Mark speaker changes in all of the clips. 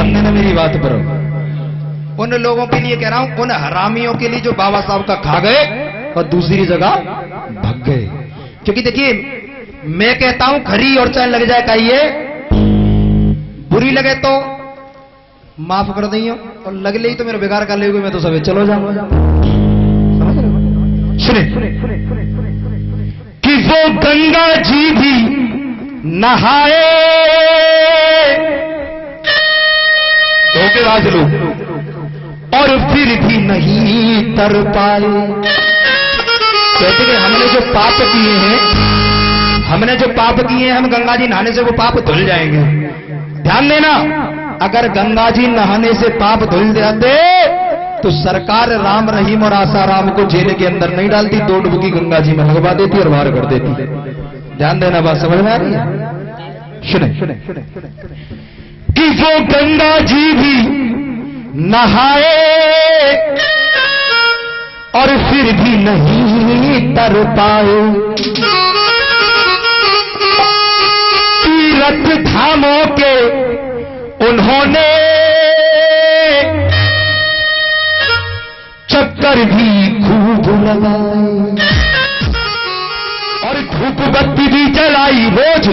Speaker 1: ध्यान देना मेरी बात पर। उन लोगों के लिए कह रहा हूं, उन हरामियों के लिए जो बाबा साहब का खा गए और दूसरी जगह भाग गए। क्योंकि देखिए, मैं कहता हूं खरी और चाय लग जाए कहिए, बुरी लगे तो माफ कर दियो, और लग ले तो मेरा बेकार कर ले, मैं तो सब चलो जाऊंगा। सुने कि वो गंगा जी भी नहाए, धोखेबाज लोग, और फिर भी नहीं तर पाए। कहते कि हमने जो पाप किए हैं, हम गंगा जी नहाने से वो पाप धुल जाएंगे। ध्यान देना, अगर गंगा जी नहाने से पाप धुल जाते तो सरकार राम रहीम और आसाराम को जेल के अंदर नहीं डालती, 2 डुबकी गंगा जी में लगवा देती और बाहर कर देती। ध्यान देना, बात समझ में आ रही है? सुने कि वो गंगा जी भी नहाए और फिर भी नहीं तर पाए। तीर्थ धामों के उन्होंने चक्कर भी खूब लगाए और धूप बत्ती भी जलाई, रोज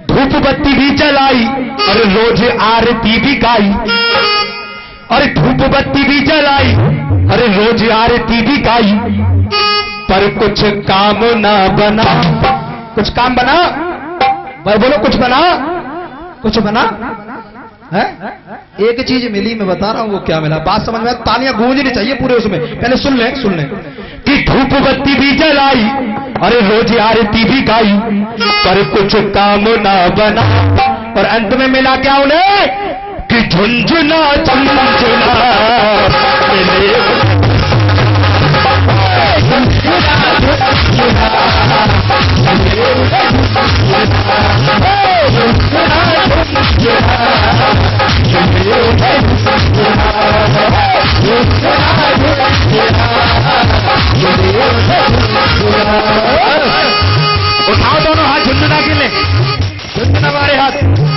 Speaker 1: धूप बत्ती भी जलाई और रोज आरती भी गाई, और धूप बत्ती भी जलाई और रोज आरती भी गाई, पर कुछ काम ना बना। कुछ काम बना भाई, बोलो कुछ बना है? एक चीज मिली, मैं बता रहा हूं वो क्या मिला, बात समझ में? तालियां गूंजनी चाहिए पूरे उसमें, पहले सुन ले कि धूप बत्ती भी जलाई और रोज आरती भी गाई, पर कुछ काम ना बना। और अंत में मिला क्या उन्हें कि झुंझुना झुंझुना उठाओ दोनों हाथ झुंझुना के लिए, झुंझुना हमारे हाथ,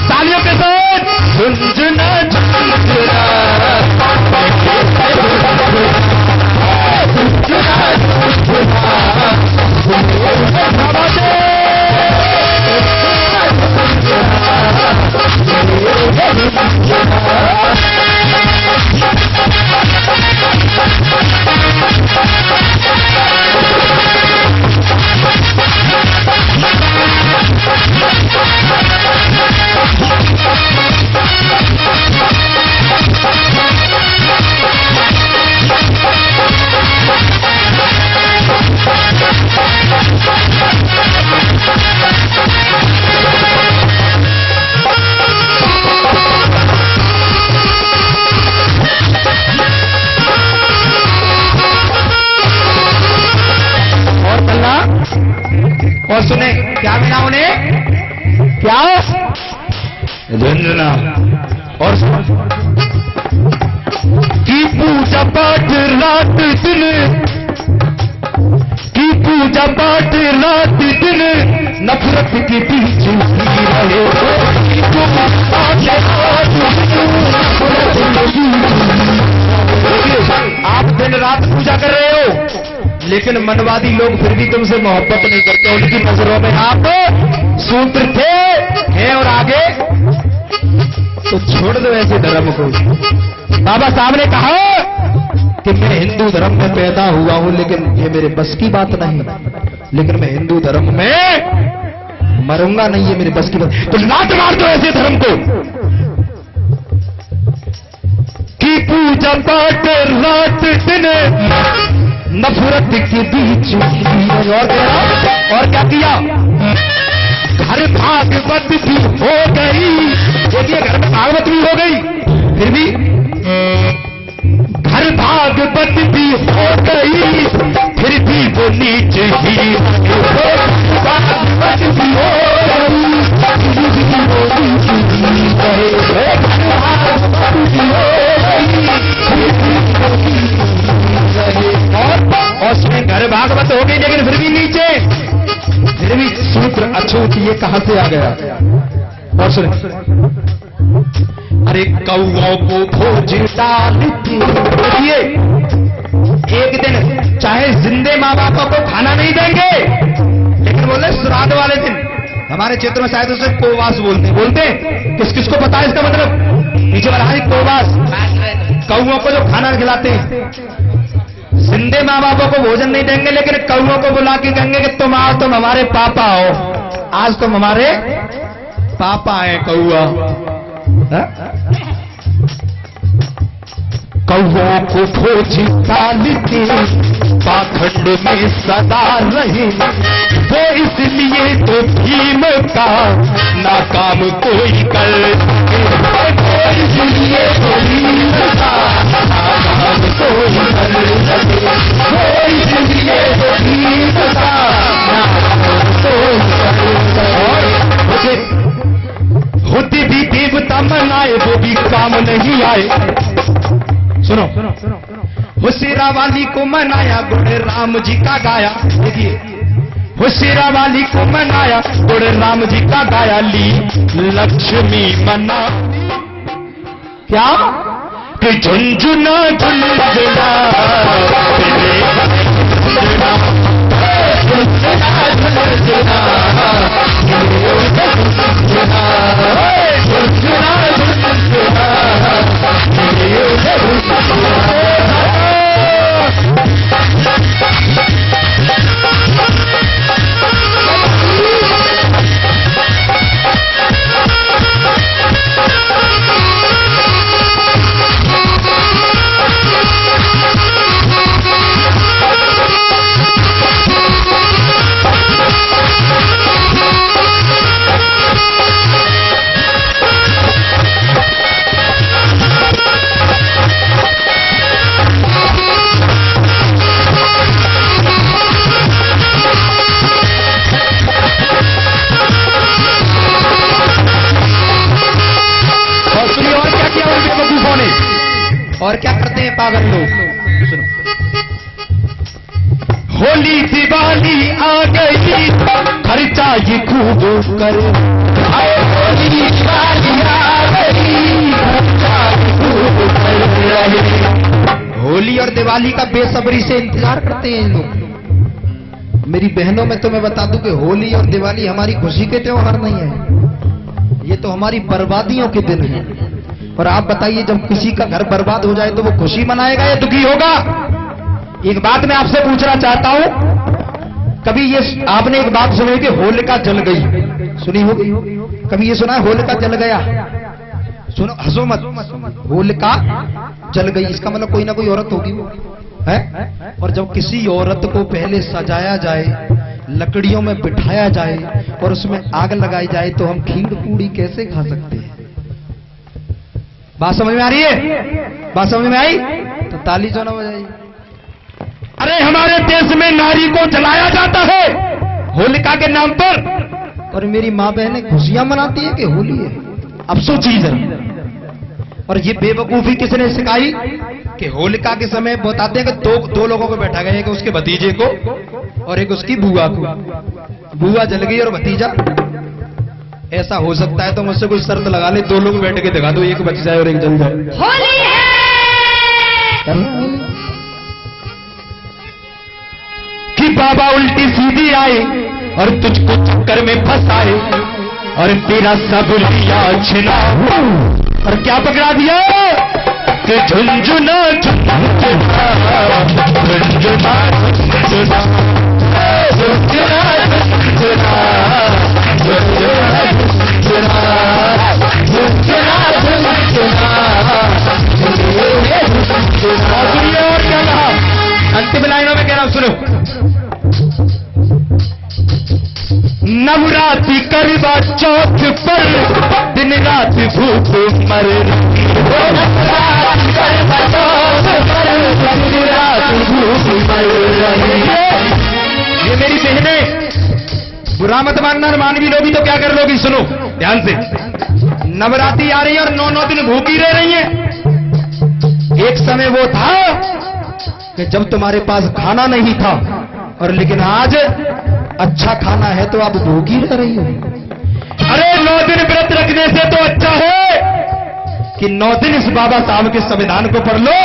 Speaker 1: तालियों के साथ झुंझुना और सुने क्या मिला उन्हें, क्या झुंझुना। और की पूजा पाठ रात दिन, की पूजा पाठ रात दिन, नफरत के बीच रहे। आप दिन रात पूजा कर रहे हो, लेकिन मनवादी लोग फिर भी तुमसे मोहब्बत नहीं करते, उनकी नजरों में आप सूत्र थे, हैं और आगे तो छोड़ दो ऐसे धर्म को। बाबा साहब ने कहा कि मैं हिंदू धर्म में पैदा हुआ हूं, लेकिन ये मेरे बस की बात नहीं, लेकिन मैं हिंदू धर्म में मरूंगा नहीं, ये मेरे बस की बात। तो लात मार दो ऐसे धर्म को। की पूजा पाठ रात दिन, नफरत के बीच। और क्या किया, घर भागवत भी हो गई। देखिए, घर में भागवत भी हो गई, फिर भी घर भागवत भी हो गई, फिर भी वो नीच ही। भागवत भी हो और उसमें घर भागवत हो गई, लेकिन फिर भी नीचे, फिर भी सूत्र अछूत, ये कहां से आ गया? और सुन, अरे कौओं को भोज डालती। देखिए एक दिन चाहे जिंदे माँ बापों को खाना नहीं देंगे, लेकिन बोले श्राद्ध वाले दिन, हमारे क्षेत्र में शायद उसे कोवास बोलते किस किस को पता है इसका मतलब? नीचे वाला है कोवास, कौओं को जो खाना खिलाते हैं। जिंदे माँ बापों को भोजन नहीं देंगे, लेकिन कौओं को बुला के कहेंगे कि तुम आओ, तुम हमारे पापा हो, आज तुम हमारे पापा हैं कौआ। कौओं को भोज डालते पाखंड में सदा रहे, वो इसलिए तो भीम का नाकाम कोई कर सके, इसलिए तो भीम का नाकाम कोई कर सके, वो इसलिए तो भीम का नाकाम कोई कर सके। होते भी देवता मनाए वो भी काम नहीं आए। सुनो वो शेरा वाली को मनाया गुण राम जी का गाया। देखिए वो शेरा वाली को मनाया गुण राम जी का गाया, ली लक्ष्मी मना क्या कि झुंझुना झुंझुना और क्या करते हैं पागल लोग। सुनो होली दिवाली आ गई खर्चा ये खूब करे, होली दिवाली आ गई खर्चा ये खूब करे। होली और दिवाली का बेसब्री से इंतजार करते हैं लोग। मेरी बहनों में तो मैं बता दूं कि होली और दिवाली हमारी खुशी के त्योहार नहीं है, ये तो हमारी बर्बादियों के दिन है। और आप बताइए जब किसी का घर बर्बाद हो जाए तो वो खुशी मनाएगा या दुखी होगा? एक बात मैं आपसे पूछना चाहता हूं, कभी ये आपने एक बात सुनी कि होलिका जल गई? सुनी होगी। कभी ये सुना है होलिका जल गया? सुनो, हंसो मत। होलिका जल गई इसका मतलब कोई ना कोई औरत होगी वो है। और जब किसी औरत को पहले सजाया जाए, लकड़ियों में बिठाया जाए और उसमें आग लगाई जाए तो हम खीर पूड़ी कैसे खा सकते हैं? बात समझ में आ रही है? बात समझ में आई तो ताली जो ना बजाइए। अरे हमारे देश में नारी को जलाया जाता है होलिका के नाम पर, और मेरी माँ बहनें खुशियां मनाती है कि होली है। अफसोस चीज है। और ये बेवकूफी किसने सिखाई कि होलिका के समय बताते हैं कि दो लोगों को बैठा गया, एक उसके भतीजे को और एक उसकी बुआ को। बुआ जल गई और भतीजा, ऐसा हो सकता है तो मुझसे कोई शर्त लगा ले, दो लोग बैठ के दिखा दो, एक बच जाए और एक जल जाए।
Speaker 2: होली है
Speaker 1: कि बाबा उल्टी सीधी आए और तुझको चक्कर में फंसाए और तेरा सब लिया छिना और क्या पकड़ा दिया कि झुंझुना झुंझुना झुंझुना झुंझुना झुंझुना और क्या कहा अंतिम लाइनों में? कह रहा हूं सुनो, नवरात्रि करवा चौथ पर दिन रात भूख मर रही, ये मेरी बहनें बुरा मत मानना, मानवी लोगी तो क्या कर लोगी? सुनो ध्यान से, नवरात्रि आ रही है और 9 दिन भूखी रह रही है। एक समय वो था कि जब तुम्हारे पास खाना नहीं था, और लेकिन आज अच्छा खाना है तो आप भूखी रह रही हो। अरे 9 दिन व्रत रखने से तो अच्छा है कि 9 दिन इस बाबा साहब के संविधान को पढ़ लो,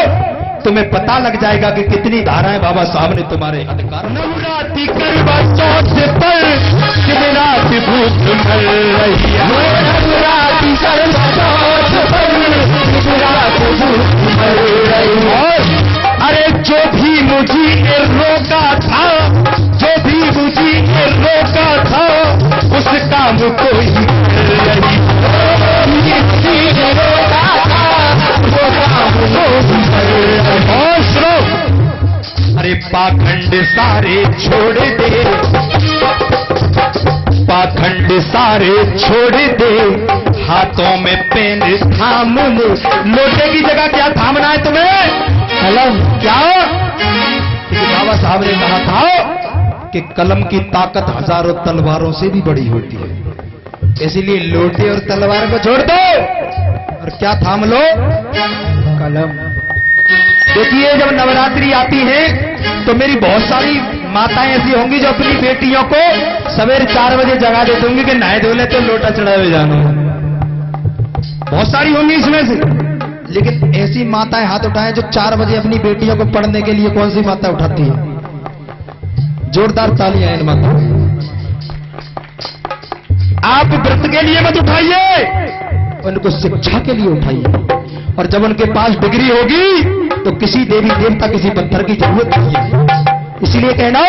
Speaker 1: तुम्हें पता लग जाएगा कि कितनी धाराएं बाबा साहब ने तुम्हारे अधिकार। नवरात्रि करवा चौथ पर शिवरात्रि भूख मर रही है, नवरात्रि करवा चौथ पर शिवरात्रि भूख मर रही है। अरे जो भी मुझे रोका था, जो भी मुझे रोका था, उस काम को ही कर रही है। अरे पाखंड सारे छोड़ दे, पाखंड सारे छोड़ दे, हाथों में पेन थाम ले। लोटे की जगह क्या थामना है तुम्हें? कलम। क्या? बाबा साहब ने कहा था कि कलम की ताकत हजारों तलवारों से भी बड़ी होती है, इसलिए लोटे और तलवार को छोड़ दो और क्या थाम लो? कलम। देखिए जब नवरात्रि आती है तो मेरी बहुत सारी माताएं ऐसी होंगी जो अपनी बेटियों को सवेरे 4 बजे जगा देती होंगी कि नहाए धो ले तो लोटा चढ़ावे जाना। बहुत सारी होंगी इसमें से, लेकिन ऐसी माताएं हाथ उठाएं जो 4 बजे अपनी बेटियों को पढ़ने के लिए। कौन सी माता उठाती है? जोरदार तालियां इन माताओं। आप व्रत के लिए मत उठाइए, उनको शिक्षा के लिए उठाइए। और जब उनके पास डिग्री होगी तो किसी देवी देवता, किसी पत्थर की जरूरत नहीं है। इसीलिए कहना,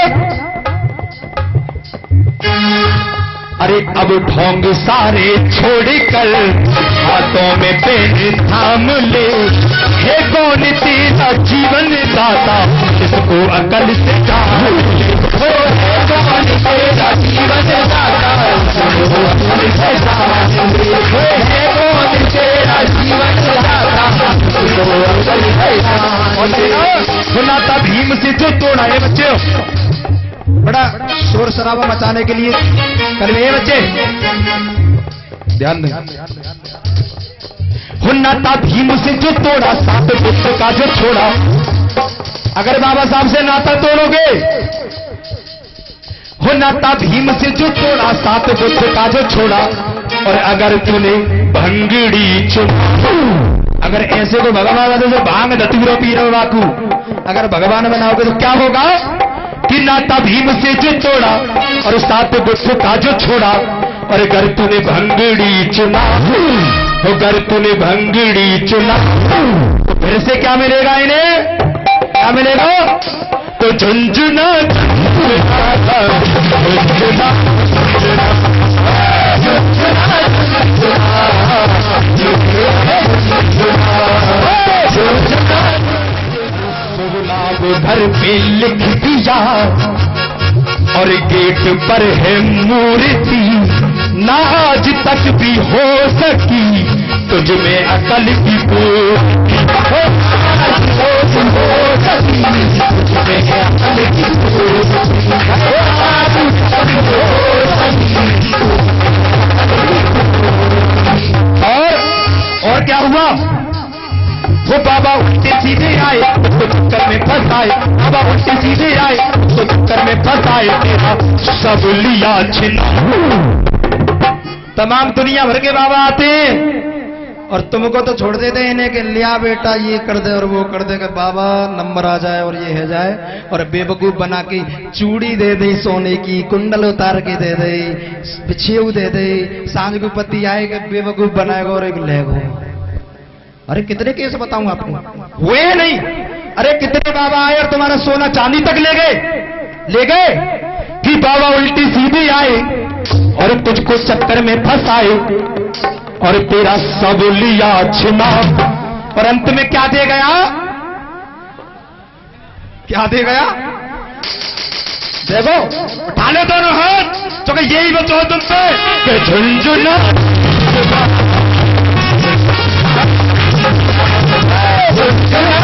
Speaker 1: अरे अब ढोंग सारे छोड़कर हाथों में पेन थाम ले। हे कौन तेरा जीवन दाता, इसको अकल से जान ले। हे कौन तेरा जीवन दाता, इसको अकल से जान ले। हे कौन तेरा जीवन दाता, इसको अकल से जान ले। सुना था भीम से जो तोड़ा है बच्चे, बड़ा शोर शराबा मचाने के लिए कर रहे हैं बच्चे, ध्यान दें। हुन्ना था भीम से जो तोड़ा, 7 पुत्र का जो छोड़ा। अगर बाबा साहब से नाता तोड़ोगे, हुन्ना था भीम से जो तोड़ा, 7 पुत्र का जो छोड़ा। और अगर तूने भंगड़ी चुना, अगर ऐसे को भगवान जैसे भांग धतूरो पीरो बाकू अगर भगवान बनाओगे तो क्या होगा कि नाता भीम से जो तोड़ा और 7 पुत्र का जो छोड़ा। और अगर तूने भंगड़ी चुना, अगर तूने भंगड़ी चुना, तो फिर से क्या मिलेगा इन्हें? क्या मिलेगा? तो झुंझुना झुंझुना झुंझुना घर पे लिख दिया और गेट पर है मूर्ति, ना आज तक भी हो सकी तुझ में अकल की पूर्ति। और क्या हुआ? वो बाबा उल्टे सीधे आए तो चक्कर में फंस आए, बाबा उल्टे सीधे आए तो चक्कर में फंस आए। तेरा सब लिया छिना। तमाम दुनिया भर के बाबा आते हैं और तुमको तो छोड़ देते इन्हें कि लिया बेटा ये कर दे और वो कर दे कि बाबा नंबर आ जाए और ये है जाए। और बेवकूफ बना के चूड़ी दे दे सोने की, कुंडल उतार के दे दे, बिछेऊ दे दे, सांझ को पति आएगा बेवकूफ बनाएगा और एक लेगो। अरे कितने केस बताऊं आपको? हुए नहीं। अरे कितने बाबा आए और तुम्हारा सोना चांदी तक ले गए कि बाबा उल्टी सीधी आए और तुझको चक्कर में फंस आए और तेरा सब लिया छिना। और अंत में क्या दे गया? क्या दे गया? देखो उठा लो दोनों हाथ, तो यही बचो तुम पे झुंझुना झुंझुना